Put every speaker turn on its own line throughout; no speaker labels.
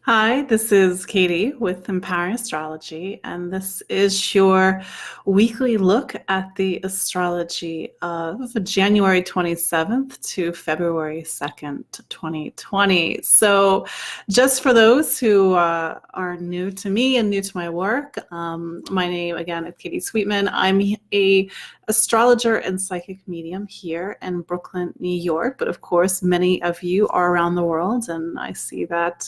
Hi, this is Katie with Empowering Astrology, and this is your weekly look at the astrology of January 27th to February 2nd, 2020. So, just for those who are new to me and new to my work, my name again is Katie Sweetman. I'm a astrologer and psychic medium here in Brooklyn, New York, but of course, many of you are around the world, and I see that.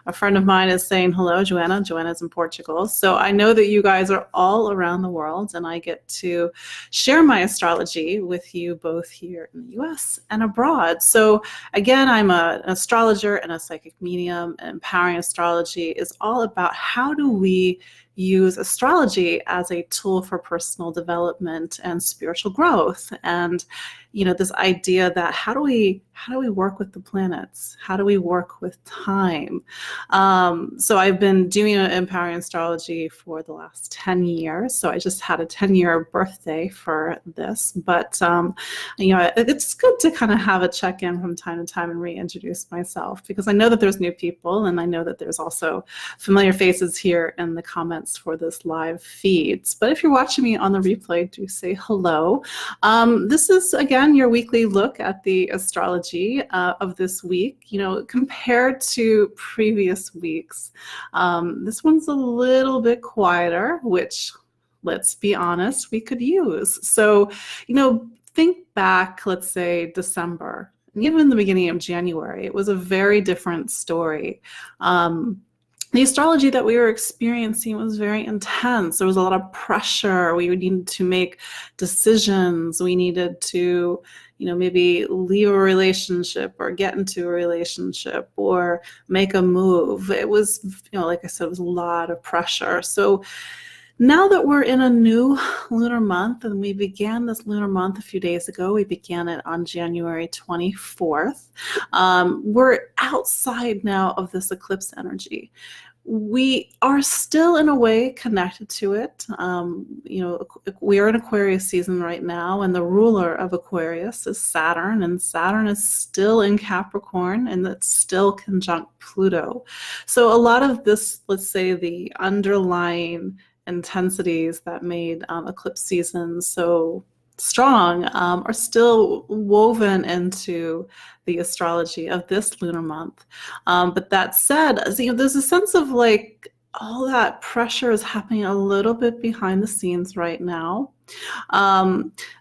A friend of mine is saying hello, Joanna. Joanna's in Portugal. So I know that you guys are all around the world, and I get to share my astrology with you both here in the US and abroad. So again, I'm an astrologer and a psychic medium, and Empowering Astrology is all about how do we use astrology as a tool for personal development and spiritual growth. And this idea that how do we work with the planets? How do we work with time? So I've been doing Empowering Astrology for the last 10 years. So I just had a 10-year birthday for this. But, it's good to kind of have a check-in from time to time and reintroduce myself, because I know that there's new people, and I know that there's also familiar faces here in the comments for this live feeds. But if you're watching me on the replay, do say hello. This is, again, your weekly look at the astrology of this week. Compared to previous weeks, this one's a little bit quieter, which, let's be honest, we could use. So, think back, let's say December, and even the beginning of January, it was a very different story. The astrology that we were experiencing was very intense. There was a lot of pressure. We needed to make decisions. We needed to, maybe leave a relationship or get into a relationship or make a move. It was, like I said, it was a lot of pressure. So now that we're in a new lunar month, and we began this lunar month a few days ago, we began it on January 24th, we're outside now of this eclipse energy. We are still in a way connected to it. We are in Aquarius season right now, and the ruler of Aquarius is Saturn, and Saturn is still in Capricorn, and it's still conjunct Pluto. So a lot of this, let's say, the underlying intensities that made eclipse season so strong are still woven into the astrology of this lunar month. But that said, there's a sense of like all that pressure is happening a little bit behind the scenes right now.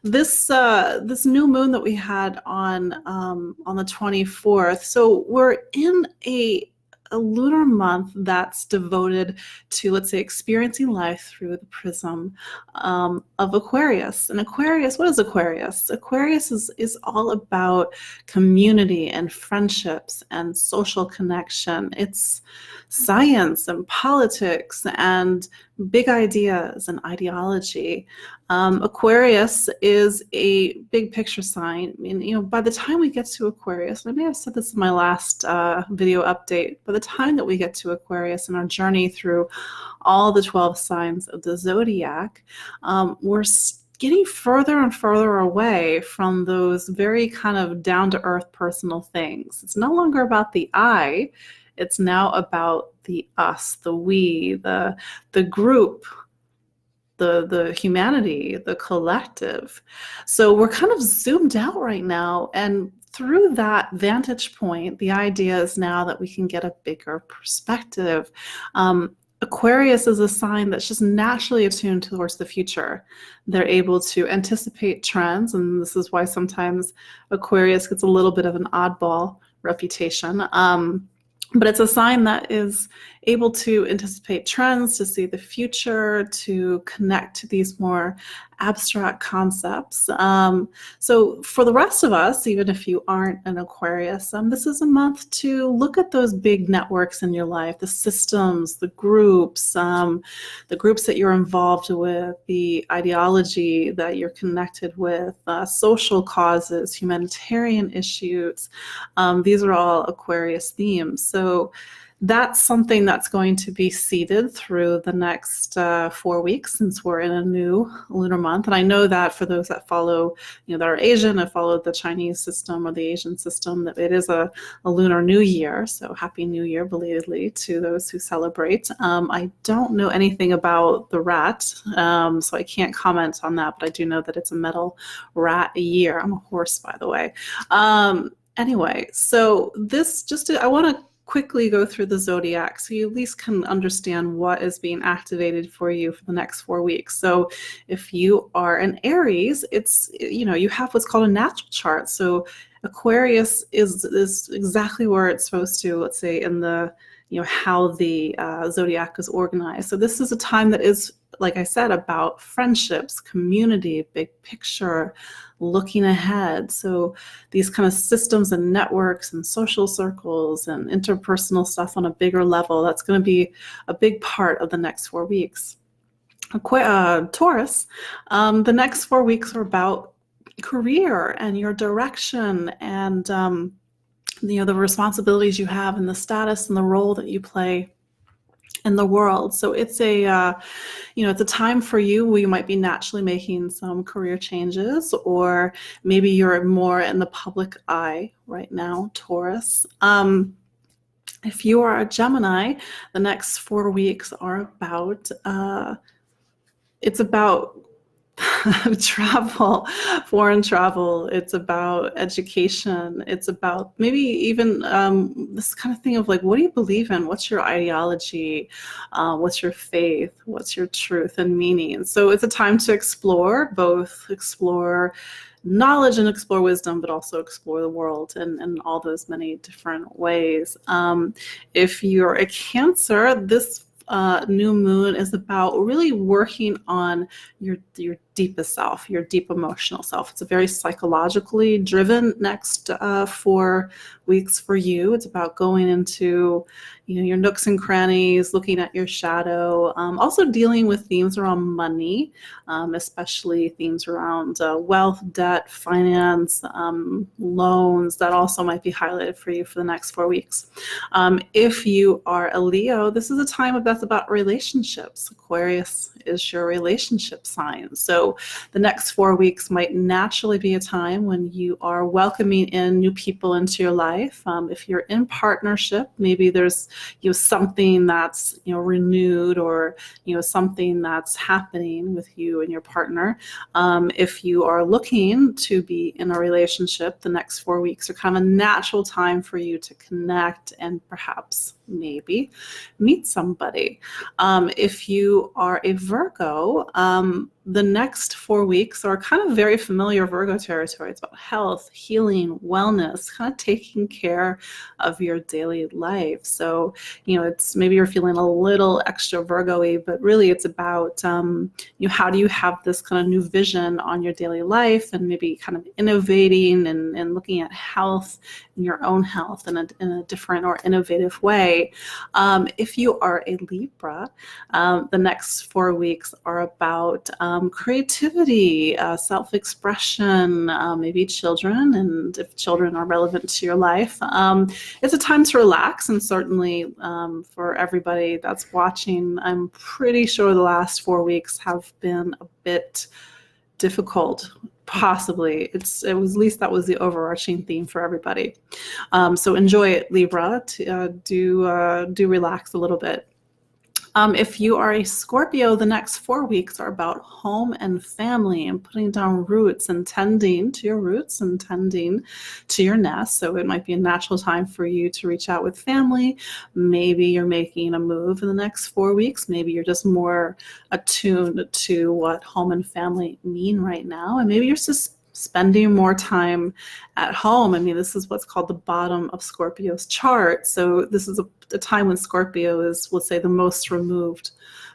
This new moon that we had on the 24th. So we're in a lunar month that's devoted to, let's say, experiencing life through the prism of Aquarius. And Aquarius, what is Aquarius? Aquarius is all about community and friendships and social connection. It's science and politics and big ideas and ideology. Aquarius is a big picture sign. I mean, by the time we get to Aquarius, and I may have said this in my last video update, by the time that we get to Aquarius and our journey through all the 12 signs of the zodiac, we're getting further and further away from those very kind of down-to-earth personal things. It's no longer about the I. It's now about the us, the we, the group, the humanity, the collective. So we're kind of zoomed out right now, and through that vantage point, the idea is now that we can get a bigger perspective. Aquarius is a sign that's just naturally attuned towards the future. They're able to anticipate trends, and this is why sometimes Aquarius gets a little bit of an oddball reputation. But it's a sign that is able to anticipate trends, to see the future, to connect to these more abstract concepts. So for the rest of us, even if you aren't an Aquarius, this is a month to look at those big networks in your life, the systems, the groups that you're involved with, the ideology that you're connected with, social causes, humanitarian issues. These are all Aquarius themes. So that's something that's going to be seeded through the next 4 weeks, since we're in a new lunar month. And I know that for those that follow, that are Asian and follow the Chinese system or the Asian system, that it is a lunar new year. So happy new year belatedly to those who celebrate. I don't know anything about the rat, so I can't comment on that, but I do know that it's a metal rat year. I'm a horse, by the way. Anyway, so I want to quickly go through the zodiac so you at least can understand what is being activated for you for the next 4 weeks. So if you are an Aries, it's, you have what's called a natural chart. So Aquarius is exactly where it's supposed to, let's say, in the, how the zodiac is organized. So this is a time that is, like I said, about friendships, community, big picture, looking ahead. So these kind of systems and networks and social circles and interpersonal stuff on a bigger level, that's going to be a big part of the next 4 weeks. Taurus, the next 4 weeks are about career and your direction and the responsibilities you have and the status and the role that you play in the world. So it's it's a time for you where you might be naturally making some career changes, or maybe you're more in the public eye right now, Taurus. If you are a Gemini, the next 4 weeks are about, it's about travel, foreign travel. It's about education. It's about maybe even this kind of thing of like, what do you believe in? What's your ideology? What's your faith? What's your truth and meaning? So it's a time to explore knowledge and explore wisdom, but also explore the world in all those many different ways. If you're a Cancer, this new moon is about really working on your deepest self, your deep emotional self. It's a very psychologically driven next 4 weeks for you. It's about going into your nooks and crannies, looking at your shadow, also dealing with themes around money, especially themes around wealth, debt, finance, loans. That also might be highlighted for you for the next 4 weeks. If you are a Leo, this is a time that's about relationships. Aquarius is your relationship sign. So the next 4 weeks might naturally be a time when you are welcoming in new people into your life. If you're in partnership, maybe there's something that's renewed, or something that's happening with you and your partner. If you are looking to be in a relationship, the next 4 weeks are kind of a natural time for you to connect and perhaps maybe meet somebody. If you are a Virgo, the next 4 weeks are kind of very familiar Virgo territory. It's about health, healing, wellness, kind of taking care of your daily life. So, it's maybe you're feeling a little extra Virgo-y, but really it's about, how do you have this kind of new vision on your daily life, and maybe kind of innovating and looking at health and your own health in a different or innovative way. If you are a Libra, the next 4 weeks are about creativity, self-expression, maybe children, and if children are relevant to your life. It's a time to relax, and certainly for everybody that's watching, I'm pretty sure the last 4 weeks have been a bit difficult. Possibly. It was, at least that was the overarching theme for everybody. So enjoy it, Libra. Do relax a little bit. If you are a Scorpio, the next 4 weeks are about home and family and putting down roots and tending to your roots and tending to your nest. So it might be a natural time for you to reach out with family. Maybe you're making a move in the next 4 weeks. Maybe you're just more attuned to what home and family mean right now. And maybe you're just spending more time at home. I mean, this is what's called the bottom of Scorpio's chart. So this is a time when Scorpio is, we'll say, the most removed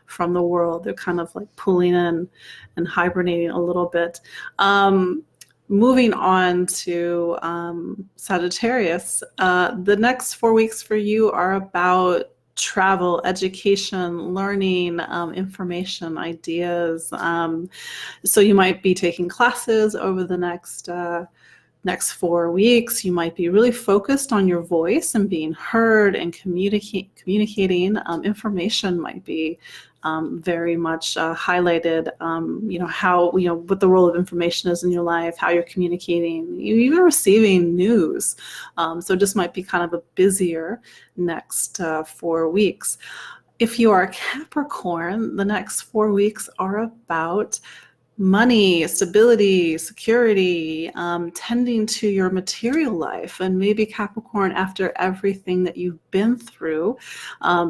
from the world. They're kind of like pulling in and hibernating a little bit. Moving on to Sagittarius, the next 4 weeks for you are about travel, education, learning, information, ideas. So you might be taking classes over the next next 4 weeks, you might be really focused on your voice and being heard and communicating. Information might be very much highlighted, how, what the role of information is in your life, how you're communicating, you even receiving news. So it just might be kind of a busier next 4 weeks. If you are a Capricorn, the next 4 weeks are about money, stability, security, tending to your material life. And maybe Capricorn, after everything that you've been through,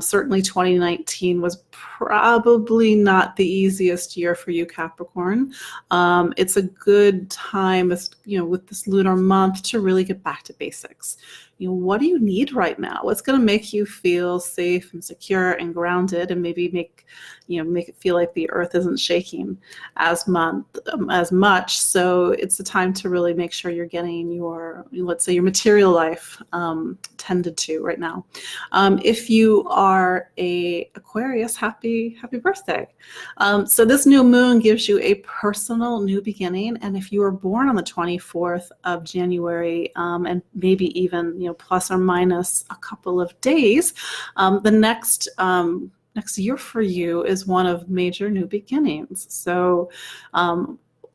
certainly 2019 was probably not the easiest year for you, Capricorn. It's a good time, with this lunar month, to really get back to basics. What do you need right now? What's going to make you feel safe and secure and grounded, and maybe make it feel like the earth isn't shaking as much. So it's the time to really make sure you're getting your, let's say, your material life tended to right now. If you are a Aquarius, happy birthday. So this new moon gives you a personal new beginning. And if you were born on the 24th of January, and maybe even, plus or minus a couple of days, the next year for you is one of major new beginnings. So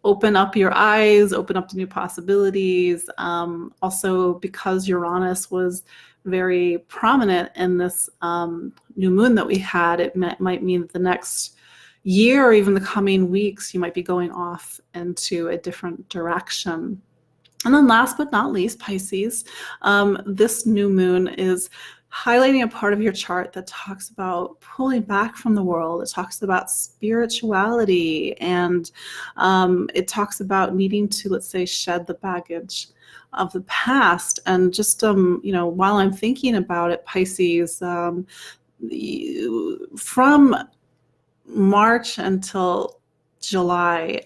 open up your eyes, open up to new possibilities. Also, because Uranus was very prominent in this new moon that we had, it might mean that the next year or even the coming weeks, you might be going off into a different direction. And then last but not least, Pisces, this new moon is highlighting a part of your chart that talks about pulling back from the world. It talks about spirituality, and it talks about needing to, let's say, shed the baggage of the past. And just, while I'm thinking about it, Pisces, from March until July,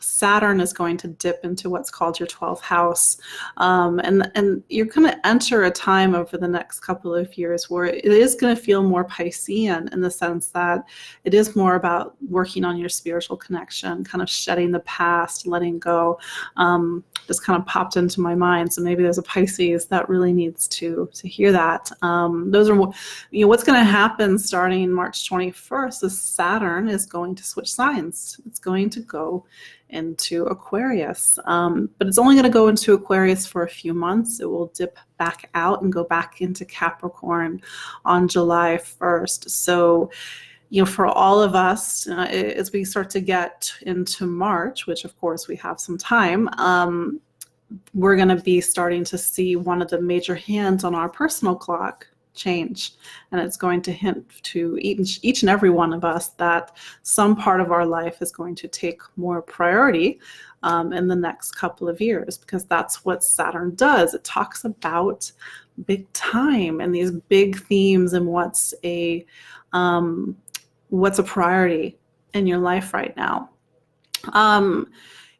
Saturn is going to dip into what's called your 12th house. And you're going to enter a time over the next couple of years where it is going to feel more Piscean, in the sense that it is more about working on your spiritual connection, kind of shedding the past, letting go. Just kind of popped into my mind. So maybe there's a Pisces that really needs to hear that. Those are, what's going to happen starting March 21st is Saturn is going to switch signs. It's going to go into Aquarius, but it's only going to go into Aquarius for a few months. It will dip back out and go back into Capricorn on July 1st. So, for all of us, as we start to get into March, which of course we have some time, we're going to be starting to see one of the major hands on our personal clock change. And it's going to hint to each and every one of us that some part of our life is going to take more priority in the next couple of years, because that's what Saturn does. It talks about big time and these big themes and what's a priority in your life right now.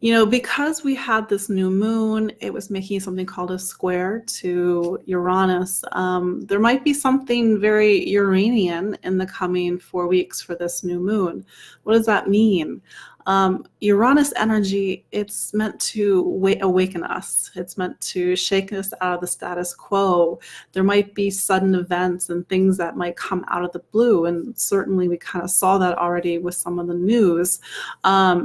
Because we had this new moon, it was making something called a square to Uranus. There might be something very Uranian in the coming 4 weeks for this new moon. What does that mean? Uranus energy, it's meant to awaken us. It's meant to shake us out of the status quo. There might be sudden events and things that might come out of the blue, and certainly we kind of saw that already with some of the news.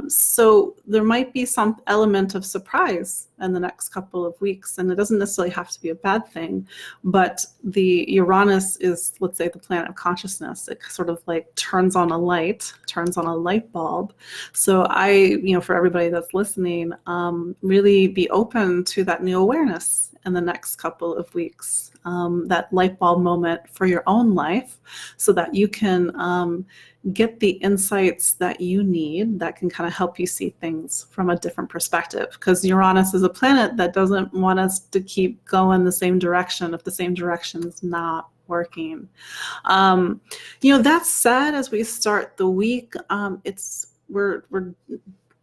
So there might be some element of surprise in the next couple of weeks, and it doesn't necessarily have to be a bad thing, but the Uranus is, let's say, the planet of consciousness. It sort of like turns on a light bulb. So for everybody that's listening, really be open to that new awareness in the next couple of weeks, that light bulb moment for your own life, so that you can get the insights that you need that can kind of help you see things from a different perspective. Because Uranus is a planet that doesn't want us to keep going the same direction if the same direction is not working. That said, as we start the week, we're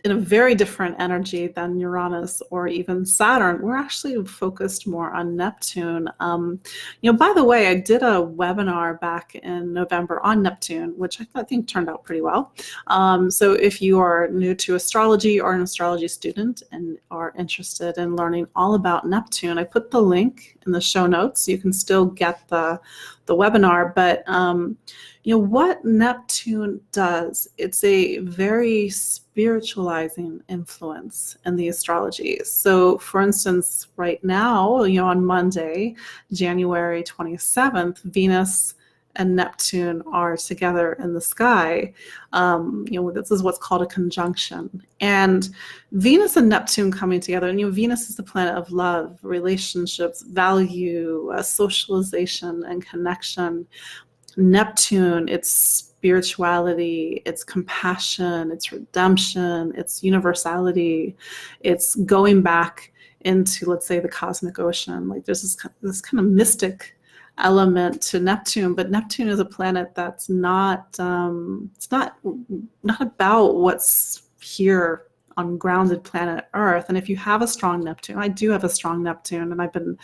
in a very different energy than Uranus or even Saturn. We're actually focused more on Neptune. By the way, I did a webinar back in November on Neptune, which I think turned out pretty well. So if you are new to astrology or an astrology student and are interested in learning all about Neptune, I put the link in the show notes. You can still get the webinar, but what Neptune does, it's a very spiritualizing influence in the astrology. So for instance, right now, on Monday, January 27th, Venus and Neptune are together in the sky. This is what's called a conjunction. And Venus and Neptune coming together, and Venus is the planet of love, relationships, value, socialization, and connection. Neptune, it's spirituality, it's compassion, it's redemption, it's universality, it's going back into, let's say, the cosmic ocean. Like there's this kind of mystic element to Neptune, but Neptune is a planet that's not about what's here on grounded planet Earth. And if you have a strong Neptune, I do have a strong Neptune, and I've been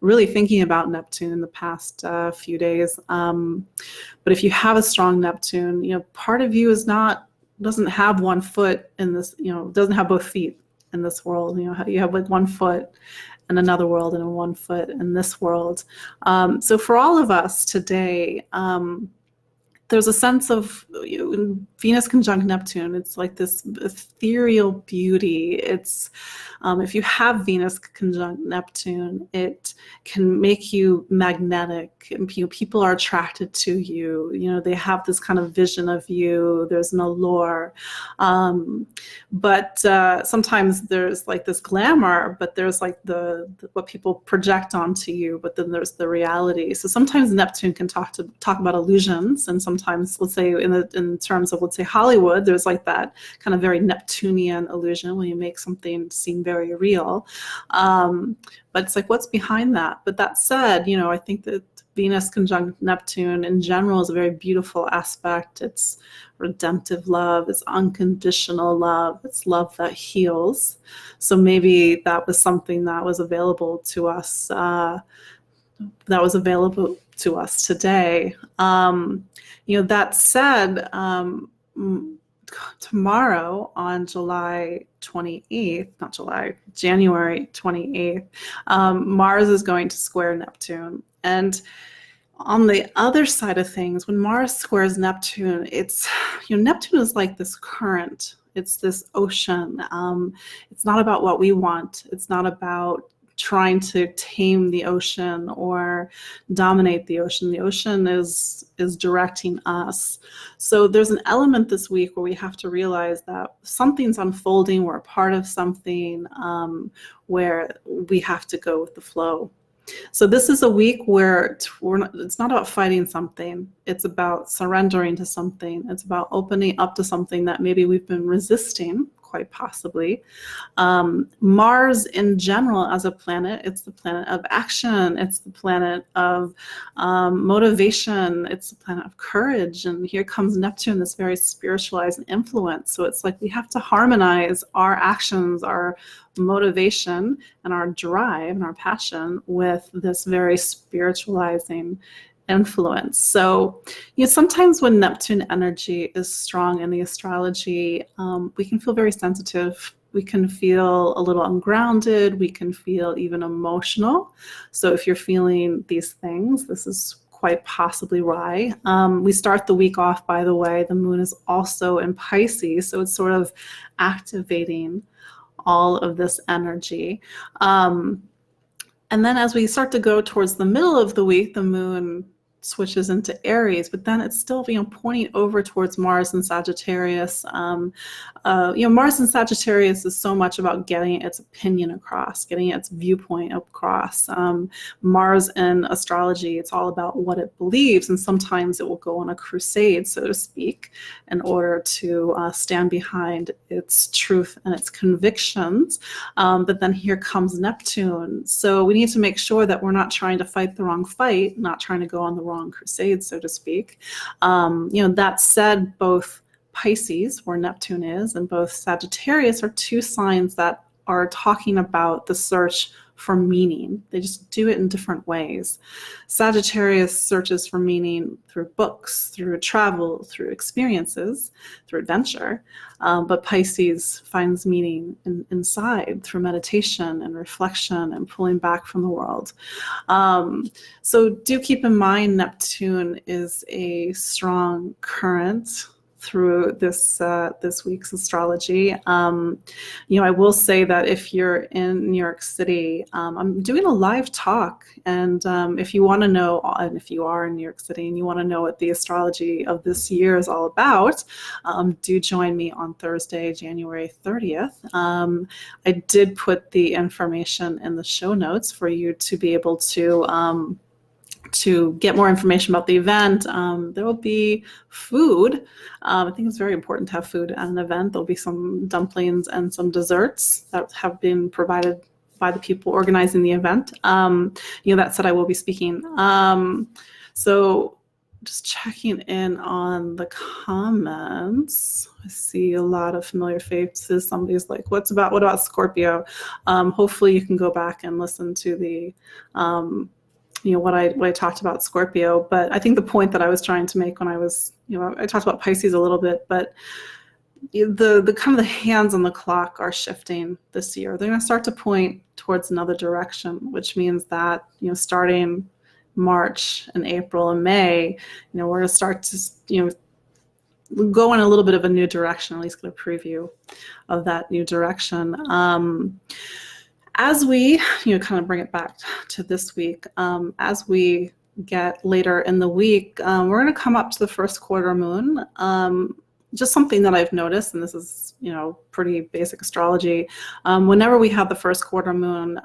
really thinking about Neptune in the past few days. But if you have a strong Neptune, part of you doesn't have one foot in this, doesn't have both feet in this world. You have like one foot in another world and one foot in this world. So for all of us today, there's a sense of Venus conjunct Neptune. It's like this ethereal beauty. It's if you have Venus conjunct Neptune, it can make you magnetic. And, people are attracted to you. They have this kind of vision of you. There's an allure. But sometimes there's like this glamour, but there's like the what people project onto you. But then there's the reality. So sometimes Neptune can talk about illusions, and sometimes, let's say, in terms of, let's say, Hollywood, there's like that kind of very Neptunian illusion when you make something seem very real. But it's like, what's behind that? But that said, I think that Venus conjunct Neptune in general is a very beautiful aspect. It's redemptive love, it's unconditional love, it's love that heals. So maybe that was something that was available to us, today. That said, tomorrow on January 28th, Mars is going to square Neptune. And on the other side of things, when Mars squares Neptune, it's, Neptune is like this current. It's this ocean. It's not about what we want. It's not about trying to tame the ocean or dominate the ocean. The ocean is directing us. So there's an element this week where we have to realize that something's unfolding. We're a part of something where we have to go with the flow. So this is a week where it's not about fighting something. It's about surrendering to something. It's about opening up to something that maybe we've been resisting, quite possibly. Mars in general as a planet, it's the planet of action. It's the planet of motivation. It's the planet of courage. And here comes Neptune, this very spiritualized influence. So it's like we have to harmonize our actions, our motivation, and our drive and our passion with this very spiritualizing influence. So, sometimes when Neptune energy is strong in the astrology, we can feel very sensitive. We can feel a little ungrounded. We can feel even emotional. So if you're feeling these things, this is quite possibly why. We start the week off, by the way, the moon is also in Pisces, so it's sort of activating all of this energy. And then as we start to go towards the middle of the week, the moon switches into Aries, but then it's still, pointing over towards Mars and Sagittarius. Mars and Sagittarius is so much about getting its opinion across, getting its viewpoint across. Mars in astrology, it's all about what it believes, and sometimes it will go on a crusade, so to speak, in order to stand behind its truth and its convictions. But then here comes Neptune. So we need to make sure that we're not trying to fight the wrong fight, not trying to go on the wrong crusade, so to speak. That said, both Pisces, where Neptune is, and both Sagittarius are two signs that are talking about the search for meaning. They just do it in different ways. Sagittarius searches for meaning through books, through travel, through experiences, through adventure. But Pisces finds meaning inside through meditation and reflection and pulling back from the world. So do keep in mind Neptune is a strong current through this week's astrology. I will say that if you're in New York City, I'm doing a live talk, and if you want to know, and if you are in New York City and you want to know what the astrology of this year is all about, do join me on Thursday, January 30th. I did put the information in the show notes for you to be able to get more information about the event. There will be food. I think it's very important to have food at an event. There'll be some dumplings and some desserts that have been provided by the people organizing the event. That said, I will be speaking. So just checking in on the comments. I see a lot of familiar faces. Somebody's like, what about Scorpio? Hopefully you can go back and listen to the what I talked about Scorpio. But I think the point that I was trying to make when I was, I talked about Pisces a little bit, but the kind of the hands on the clock are shifting this year. They're going to start to point towards another direction, which means that, starting March and April and May, we're going to start to, go in a little bit of a new direction, at least get a preview of that new direction. As we, kind of bring it back to this week, as we get later in the week, we're going to come up to the first quarter moon. Just something that I've noticed, and this is, pretty basic astrology. Whenever we have the first quarter moon,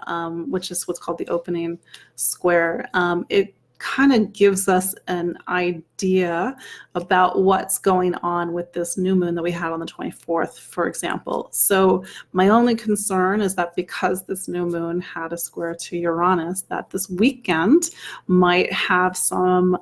which is what's called the opening square, it kind of gives us an idea about what's going on with this new moon that we had on the 24th, for example. So my only concern is that because this new moon had a square to Uranus, that this weekend might have some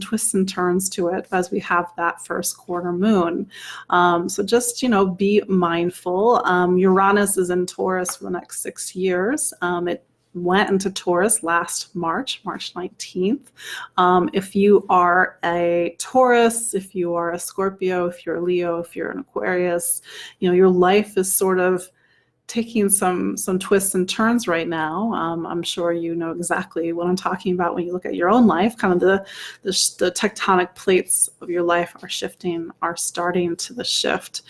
twists and turns to it as we have that first quarter moon. So just, be mindful. Uranus is in Taurus for the next 6 years. It went into Taurus last March 19th. If you are a Taurus, if you are a Scorpio, if you're a Leo, if you're an Aquarius, your life is sort of taking some twists and turns right now. I'm sure you know exactly what I'm talking about when you look at your own life. Kind of the tectonic plates of your life are starting to shift.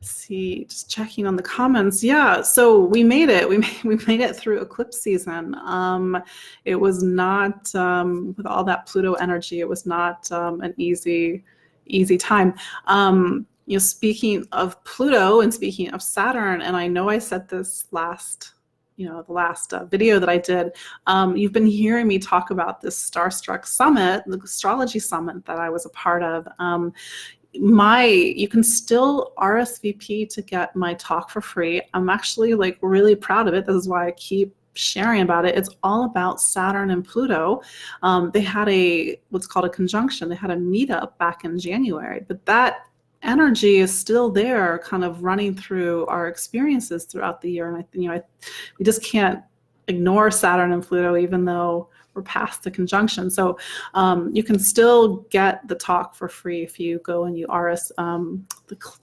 See, just checking on the comments. Yeah, so we made it. We made it through eclipse season. It was not with all that Pluto energy. It was not an easy time. Speaking of Pluto and speaking of Saturn, and I know I said this last. The last video that I did, you've been hearing me talk about this Starstruck summit, the astrology summit that I was a part of. You can still RSVP to get my talk for free. I'm actually really proud of it. This is why I keep sharing about it. It's all about Saturn and Pluto. They had what's called a conjunction. They had a meetup back in January, but that energy is still there, kind of running through our experiences throughout the year. And we just can't ignore Saturn and Pluto, even though we're past the conjunction. So you can still get the talk for free if you go and you the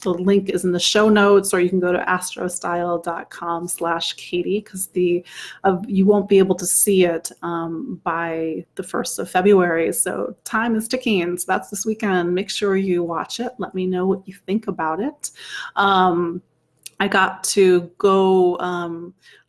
link is in the show notes, or you can go to astrostyle.com/Katie, because you won't be able to see it by the 1st of February. So time is ticking. So that's this weekend. Make sure you watch it. Let me know what you think about it. I got to go,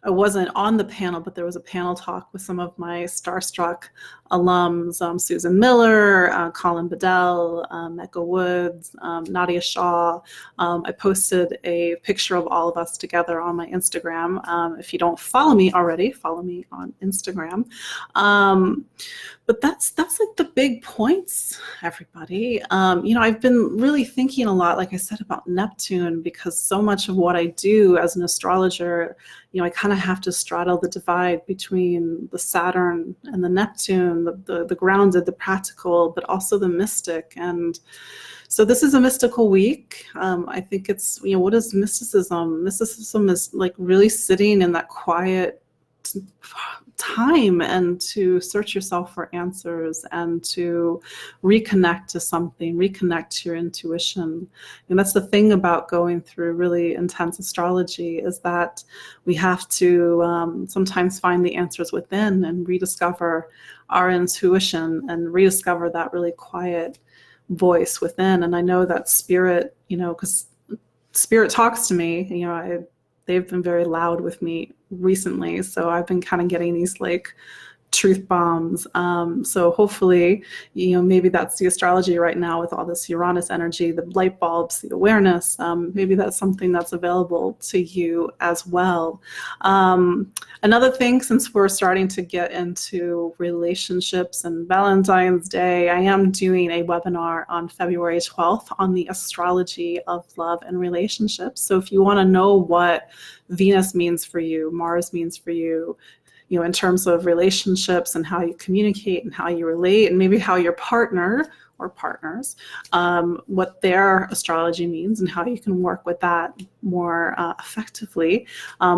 I wasn't on the panel, but there was a panel talk with some of my Starstruck alums, Susan Miller, Colin Bedell, Mecca Woods, Nadia Shaw. I posted a picture of all of us together on my Instagram. If you don't follow me already, follow me on Instagram. But that's like the big points, everybody. I've been really thinking a lot, like I said, about Neptune, because so much of what I do as an astrologer, I kind kind of have to straddle the divide between the Saturn and the Neptune, the grounded, the practical, but also the mystic. And so this is a mystical week. I think it's, what is mysticism? Mysticism is like really sitting in that quiet time and to search yourself for answers and to reconnect to something, reconnect to your intuition. And that's the thing about going through really intense astrology, is that we have to sometimes find the answers within and rediscover our intuition and rediscover that really quiet voice within. And I know that spirit, because spirit talks to me, they've been very loud with me recently. So I've been kind of getting these like truth bombs. So hopefully, maybe that's the astrology right now with all this Uranus energy, the light bulbs, the awareness. Maybe that's something that's available to you as well. Another thing, since we're starting to get into relationships and Valentine's Day, I am doing a webinar on February 12th on the astrology of love and relationships. So if you want to know what Venus means for you, Mars means for you, in terms of relationships and how you communicate and how you relate, and maybe how your partner or partners, what their astrology means and how you can work with that more effectively.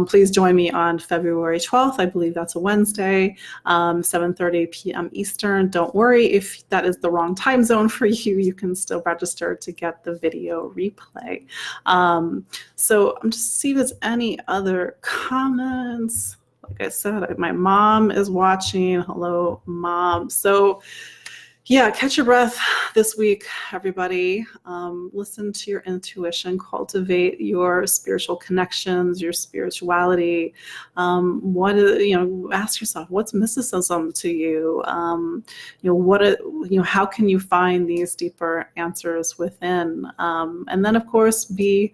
Please join me on February 12th. I believe that's a Wednesday, 7:30 p.m. Eastern. Don't worry if that is the wrong time zone for you. You can still register to get the video replay. So I'm just see if there's any other comments. Like I said, my mom is watching. Hello, Mom. So yeah, catch your breath this week, everybody. Listen to your intuition, cultivate your spiritual connections, your spirituality. Ask yourself, what's mysticism to you? How can you find these deeper answers within? And then, of course, be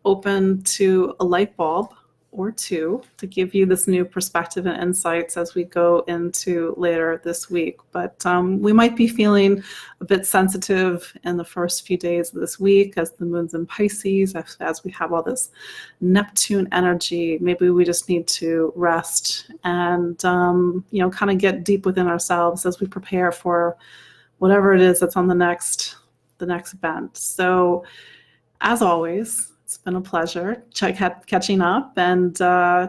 open to a light bulb or two to give you this new perspective and insights as we go into later this week. But we might be feeling a bit sensitive in the first few days of this week as the moon's in Pisces, as we have all this Neptune energy. Maybe we just need to rest and kind of get deep within ourselves as we prepare for whatever it is that's on the next event. So as always, it's been a pleasure catching up, and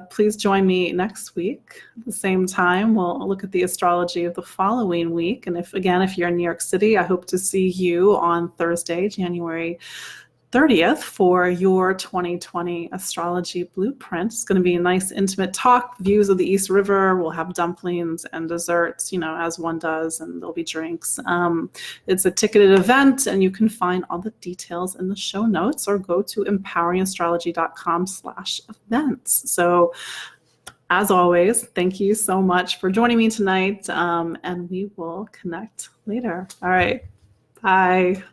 please join me next week at the same time. We'll look at the astrology of the following week. And if you're in New York City, I hope to see you on Thursday, January 30th for your 2020 astrology blueprint. It's going to be a nice intimate talk, views of the East River. We'll have dumplings and desserts, as one does, and there'll be drinks. It's a ticketed event, and you can find all the details in the show notes or go to empoweringastrology.com/events. So as always, thank you so much for joining me tonight, and we will connect later. All right, bye.